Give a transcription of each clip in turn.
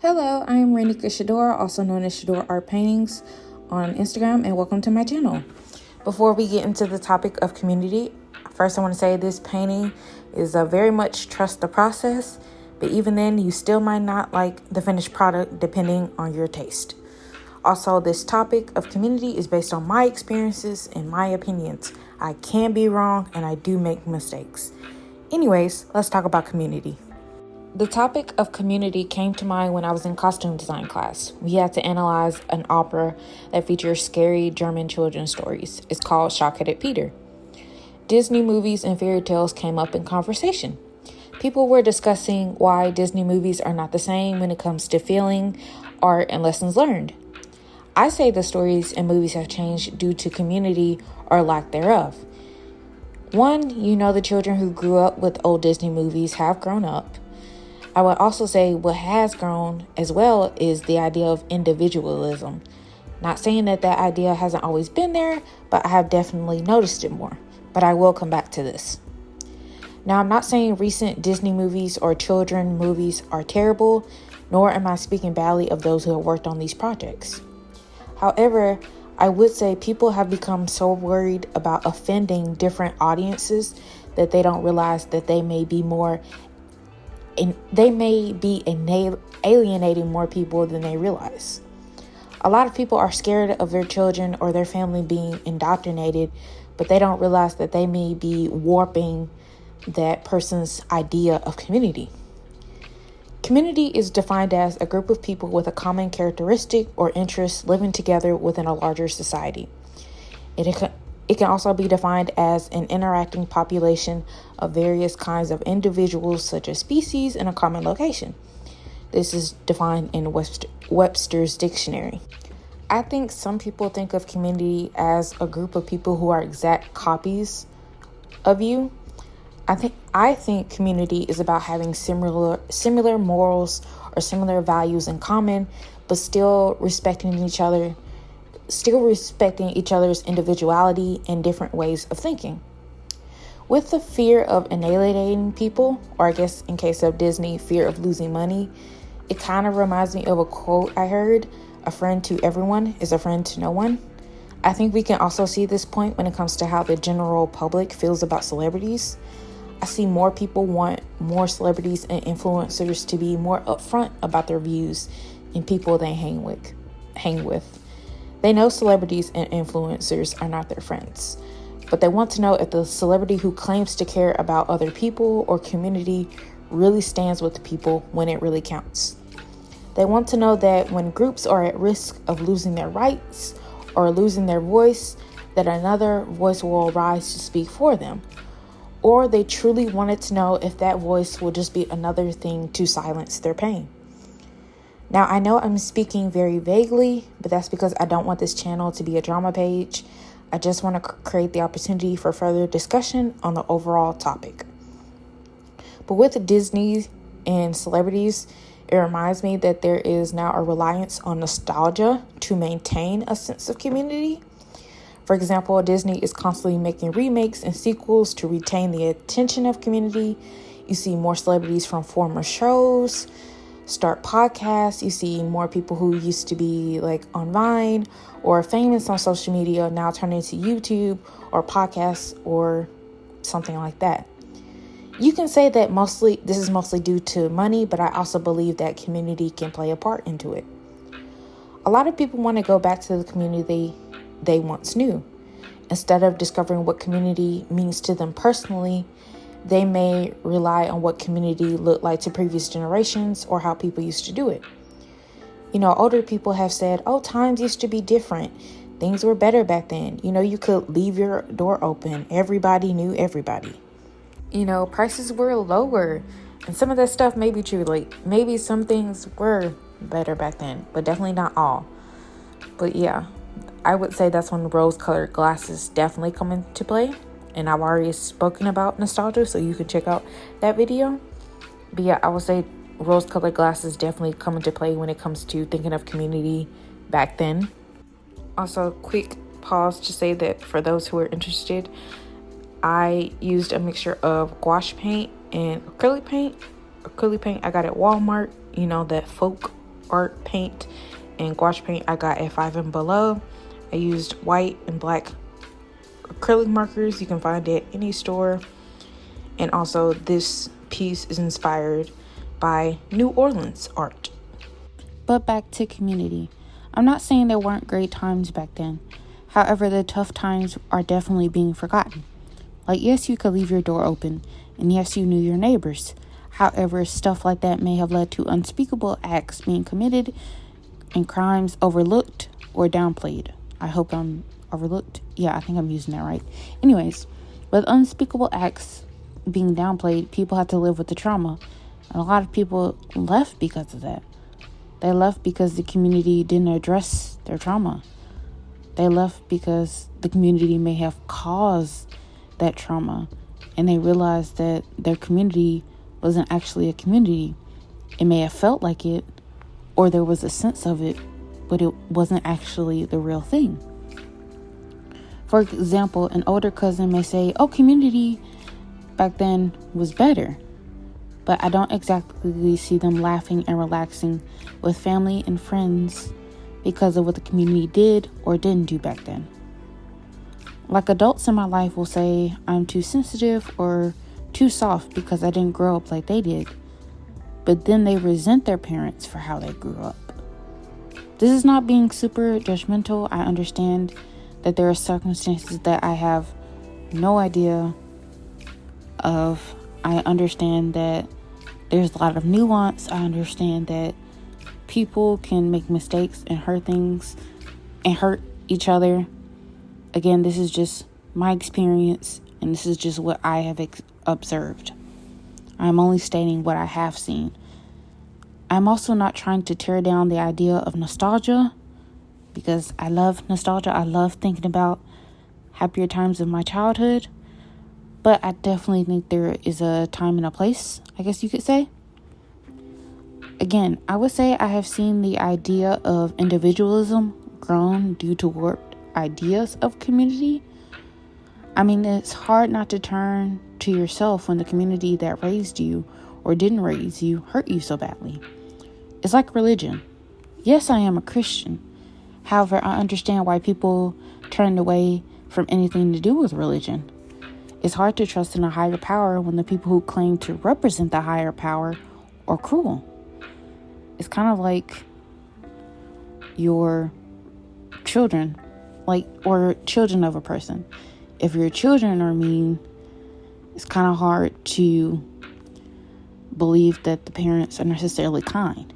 Hello, I am Renika Shador, also known as Shador Art Paintings on Instagram, and welcome to my channel. Before we get into the topic of community, first I want to say this painting is a very much trust the process, but even then you still might not like the finished product depending on your taste. Also, this topic of community is based on my experiences and my opinions. I can be wrong and I do make mistakes. Anyways, let's talk about community. The topic of community came to mind when I was in costume design class. We had to analyze an opera that features scary German children's stories. It's called Shock-Headed Peter. Disney movies and fairy tales came up in conversation. People were discussing why Disney movies are not the same when it comes to feeling, art, and lessons learned. I say the stories and movies have changed due to community or lack thereof. One, the children who grew up with old Disney movies have grown up. I would also say what has grown as well is the idea of individualism. Not saying that idea hasn't always been there, but I have definitely noticed it more. But I will come back to this. Now, I'm not saying recent Disney movies or children movies are terrible, nor am I speaking badly of those who have worked on these projects. However, I would say people have become so worried about offending different audiences that they don't realize that they may be alienating more people than they realize. A lot of people are scared of their children or their family being indoctrinated, but they don't realize that they may be warping that person's idea of community. Community is defined as a group of people with a common characteristic or interest living together within a larger society. It can also be defined as an interacting population of various kinds of individuals, such as species, in a common location. This is defined in Webster's dictionary. I think some people think of community as a group of people who are exact copies of you. I think community is about having similar morals or similar values in common, but still respecting each other's individuality and different ways of thinking. With the fear of annihilating people, or I guess in case of Disney, fear of losing money, it kind of reminds me of a quote I heard: "A friend to everyone is a friend to no one." I think we can also see this point when it comes to how the general public feels about celebrities. I see more people want more celebrities and influencers to be more upfront about their views and people they hang with. They know celebrities and influencers are not their friends, but they want to know if the celebrity who claims to care about other people or community really stands with the people when it really counts. They want to know that when groups are at risk of losing their rights or losing their voice, that another voice will arise to speak for them. Or they truly wanted to know if that voice will just be another thing to silence their pain. Now, I know I'm speaking very vaguely, but that's because I don't want this channel to be a drama page. I just want to create the opportunity for further discussion on the overall topic. But with Disney and celebrities, it reminds me that there is now a reliance on nostalgia to maintain a sense of community. For example, Disney is constantly making remakes and sequels to retain the attention of community. You see more celebrities from former shows start podcasts. You see more people who used to be like on Vine or famous on social media now turn into YouTube or podcasts or something like that. You can say that this is mostly due to money, but I also believe that community can play a part into it. A lot of people want to go back to the community they once knew. Instead of discovering what community means to them personally, they may rely on what community looked like to previous generations or how people used to do it. Older people have said, times used to be different. Things were better back then. You could leave your door open. Everybody knew everybody. Prices were lower. And some of that stuff may be true. Like maybe some things were better back then, but definitely not all. But yeah, I would say that's when rose-colored glasses definitely come into play. And I've already spoken about nostalgia, so you can check out that video. But yeah, I would say rose-colored glasses definitely come into play when it comes to thinking of community back then. Also, quick pause to say that for those who are interested, I used a mixture of gouache paint and acrylic paint. Acrylic paint I got at Walmart, that folk art paint and gouache paint I got at 5 and Below. I used white and black acrylic markers. You can find it at any store. And also this piece is inspired by New Orleans art. But back to community. I'm not saying there weren't great times back then. However, the tough times are definitely being forgotten. Like, yes, you could leave your door open, and yes, you knew your neighbors. However, stuff like that may have led to unspeakable acts being committed and crimes overlooked or downplayed. I hope I'm overlooked. Yeah, I think I'm using that right. Anyways, with unspeakable acts being downplayed, people had to live with the trauma. And a lot of people left because of that. They left because the community didn't address their trauma. They left because the community may have caused that trauma. And they realized that their community wasn't actually a community. It may have felt like it, or there was a sense of it, but it wasn't actually the real thing. For example, an older cousin may say, oh, community back then was better. But I don't exactly see them laughing and relaxing with family and friends because of what the community did or didn't do back then. Like, adults in my life will say I'm too sensitive or too soft because I didn't grow up like they did. But then they resent their parents for how they grew up. This is not being super judgmental. I understand that there are circumstances that I have no idea of. I understand that there's a lot of nuance. I understand that people can make mistakes and hurt things and hurt each other. Again, this is just my experience, and this is just what I have observed. I'm only stating what I have seen. I'm also not trying to tear down the idea of nostalgia, because I love nostalgia. I love thinking about happier times of my childhood. But I definitely think there is a time and a place, I guess you could say. Again, I would say I have seen the idea of individualism grown due to warped ideas of community. I mean, it's hard not to turn to yourself when the community that raised you or didn't raise you hurt you so badly. It's like religion. Yes, I am a Christian. However, I understand why people turned away from anything to do with religion. It's hard to trust in a higher power when the people who claim to represent the higher power are cruel. It's kind of like your children, or children of a person. If your children are mean, it's kind of hard to believe that the parents are necessarily kind.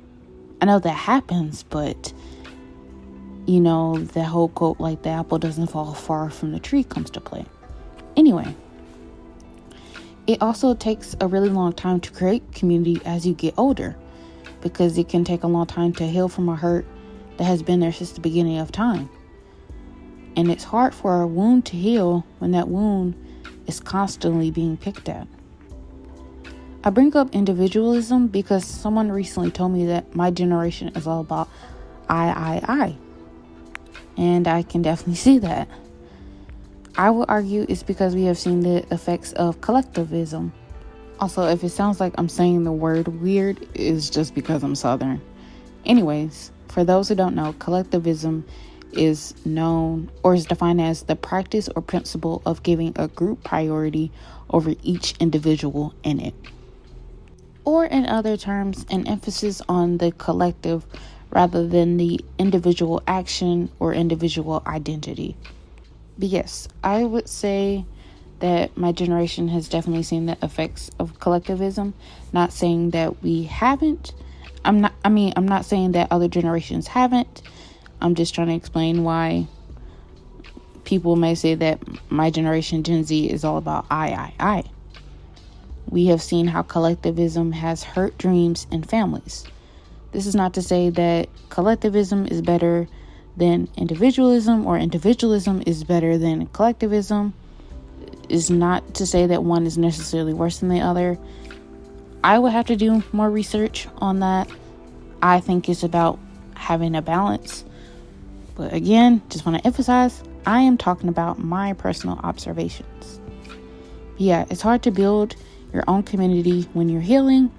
I know that happens, but the whole quote, like the apple doesn't fall far from the tree, comes to play. Anyway, it also takes a really long time to create community as you get older, because it can take a long time to heal from a hurt that has been there since the beginning of time. And it's hard for a wound to heal when that wound is constantly being picked at. I bring up individualism because someone recently told me that my generation is all about I. And I can definitely see that. I would argue it's because we have seen the effects of collectivism. Also, if it sounds like I'm saying the word weird, it's just because I'm Southern. Anyways, for those who don't know, collectivism is known or is defined as the practice or principle of giving a group priority over each individual in it. Or in other terms, an emphasis on the collective rather than the individual action or individual identity. But yes, I would say that my generation has definitely seen the effects of collectivism. Not saying that we haven't. I'm not saying that other generations haven't. I'm just trying to explain why people may say that my generation, Gen Z, is all about I. We have seen how collectivism has hurt dreams and families. This is not to say that collectivism is better than individualism or individualism is better than collectivism. Is not to say that one is necessarily worse than the other. I would have to do more research on that. I think it's about having a balance. But again, just want to emphasize, I am talking about my personal observations. Yeah, it's hard to build your own community when you're healing,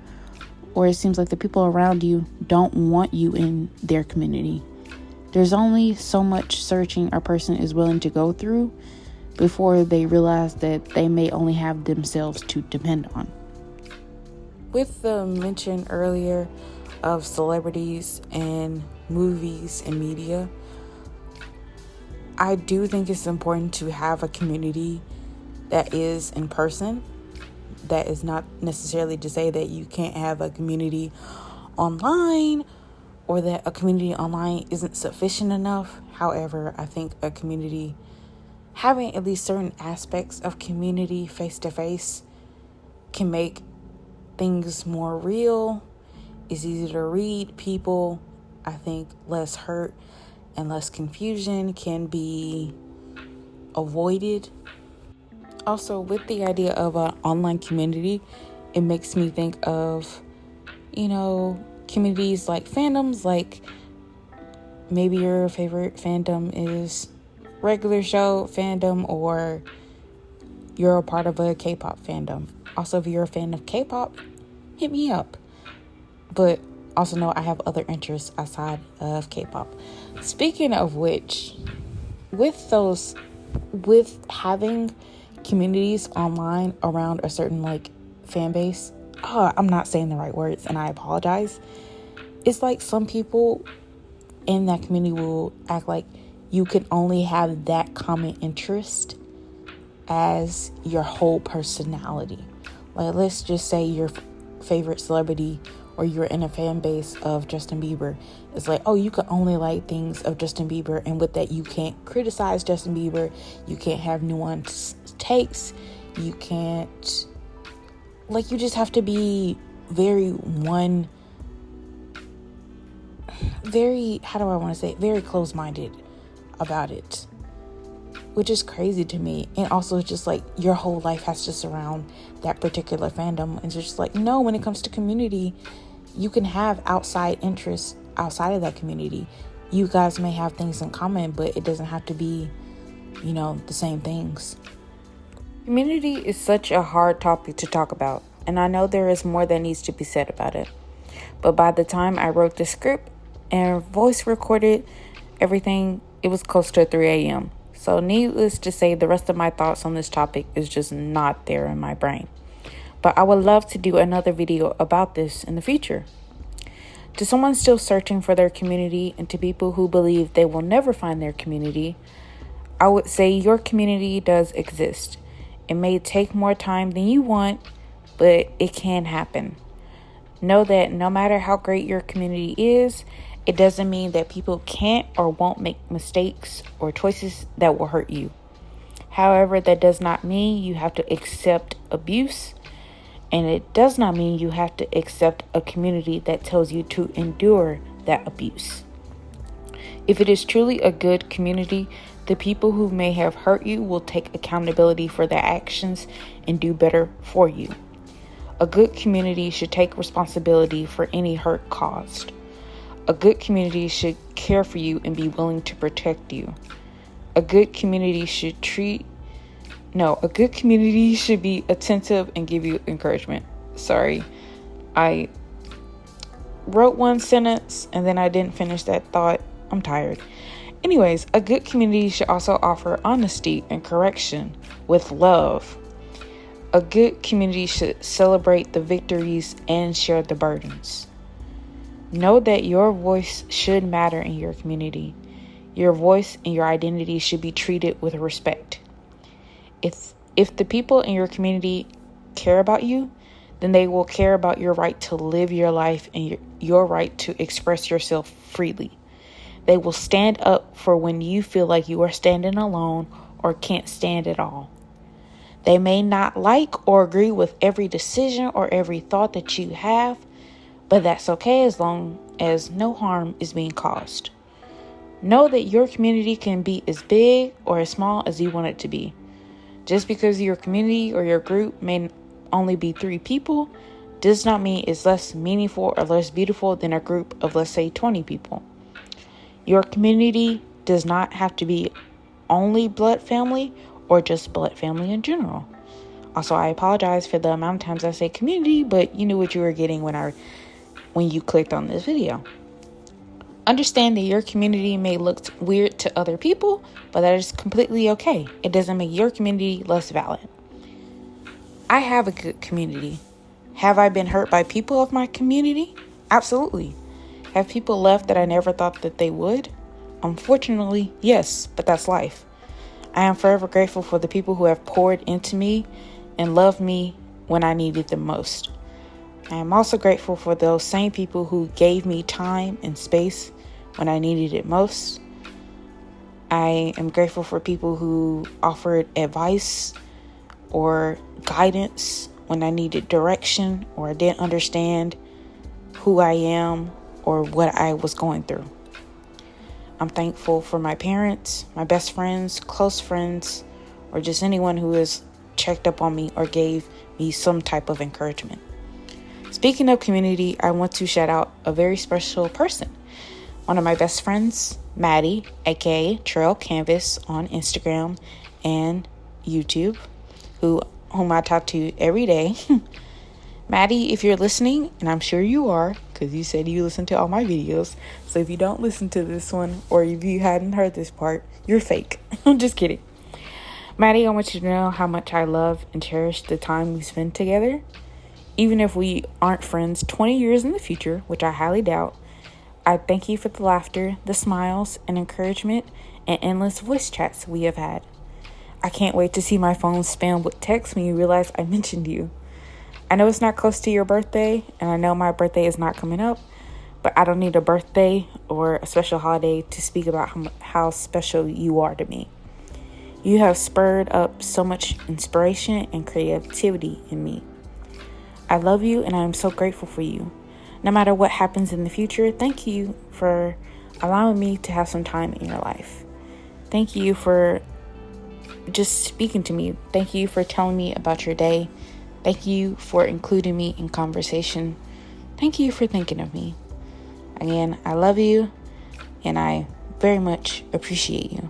or it seems like the people around you don't want you in their community. There's only so much searching a person is willing to go through before they realize that they may only have themselves to depend on. With the mention earlier of celebrities and movies and media, I do think it's important to have a community that is in person. That is not necessarily to say that you can't have a community online or that a community online isn't sufficient enough. However, I think a community, having at least certain aspects of community face to face, can make things more real. It's easier to read people. I think less hurt and less confusion can be avoided. Also, with the idea of an online community, it makes me think of, communities like fandoms, like maybe your favorite fandom is regular show fandom, or you're a part of a K-pop fandom. Also, if you're a fan of K-pop, hit me up. But also know I have other interests outside of K-pop. Speaking of which, with having communities online around a certain fan base, I'm not saying the right words and I apologize. It's like some people in that community will act like you can only have that common interest as your whole personality. Like, let's just say your favorite celebrity or you're in a fan base of Justin Bieber. It's like, you can only like things of Justin Bieber, and with that you can't criticize Justin Bieber, you can't have nuanced takes, you can't, you just have to be very close-minded about it, which is crazy to me. And also it's just your whole life has to surround that particular fandom. And it's just no, when it comes to community, you can have outside interests outside of that community. You guys may have things in common, but it doesn't have to be, the same things. Community is such a hard topic to talk about, and I know there is more that needs to be said about it. But by the time I wrote the script and voice recorded everything, it was close to 3 a.m. So needless to say, the rest of my thoughts on this topic is just not there in my brain. But I would love to do another video about this in the future. To someone still searching for their community, and to people who believe they will never find their community, I would say your community does exist. It may take more time than you want, but it can happen. Know that no matter how great your community is, it doesn't mean that people can't or won't make mistakes or choices that will hurt you. However, that does not mean you have to accept abuse, and it does not mean you have to accept a community that tells you to endure that abuse. If it is truly a good community, the people who may have hurt you will take accountability for their actions and do better for you. A good community should take responsibility for any hurt caused. A good community should care for you and be willing to protect you. A good community should be attentive and give you encouragement. Sorry, I wrote one sentence and then I didn't finish that thought. I'm tired. Anyways, a good community should also offer honesty and correction with love. A good community should celebrate the victories and share the burdens. Know that your voice should matter in your community. Your voice and your identity should be treated with respect. If the people in your community care about you, then they will care about your right to live your life and your right to express yourself freely. They will stand up for when you feel like you are standing alone or can't stand at all. They may not like or agree with every decision or every thought that you have, but that's okay as long as no harm is being caused. Know that your community can be as big or as small as you want it to be. Just because your community or your group may only be 3 people does not mean it's less meaningful or less beautiful than a group of, let's say, 20 people. Your community does not have to be only blood family or just blood family in general. Also, I apologize for the amount of times I say community, but you knew what you were getting when when you clicked on this video. Understand that your community may look weird to other people, but that is completely okay. It doesn't make your community less valid. I have a good community. Have I been hurt by people of my community? Absolutely. Have people left that I never thought that they would? Unfortunately, yes, but that's life. I am forever grateful for the people who have poured into me and loved me when I needed them most. I am also grateful for those same people who gave me time and space when I needed it most. I am grateful for people who offered advice or guidance when I needed direction or I didn't understand who I am or what I was going through. I'm thankful for my parents, my best friends, close friends, or just anyone who has checked up on me or gave me some type of encouragement. Speaking of community, I want to shout out a very special person. One of my best friends, Maddie, aka Trail Canvas on Instagram and YouTube, whom I talk to every day. Maddie, if you're listening, and I'm sure you are, because you said you listen to all my videos. So if you don't listen to this one, or if you hadn't heard this part, you're fake. I'm just kidding. Maddie, I want you to know how much I love and cherish the time we spend together. Even if we aren't friends 20 years in the future, which I highly doubt, I thank you for the laughter, the smiles, and encouragement, and endless voice chats we have had. I can't wait to see my phone spam with texts when you realize I mentioned you. I know it's not close to your birthday, and I know my birthday is not coming up, but I don't need a birthday or a special holiday to speak about how special you are to me. You have spurred up so much inspiration and creativity in me. I love you, and I am so grateful for you. No matter what happens in the future, thank you for allowing me to have some time in your life. Thank you for just speaking to me. Thank you for telling me about your day. Thank you for including me in conversation. Thank you for thinking of me. Again, I love you, and I very much appreciate you.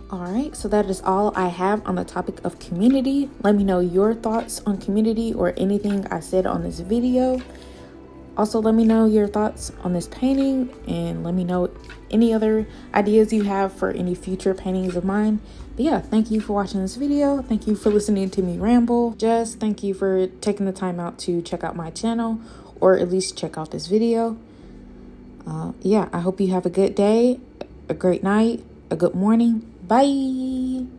All right, so that is all I have on the topic of community. Let me know your thoughts on community or anything I said on this video. Also, let me know your thoughts on this painting, and let me know any other ideas you have for any future paintings of mine. But yeah, thank you for watching this video. Thank you for listening to me ramble. Just thank you for taking the time out to check out my channel, or at least check out this video. I hope you have a good day, a great night, a good morning. Bye.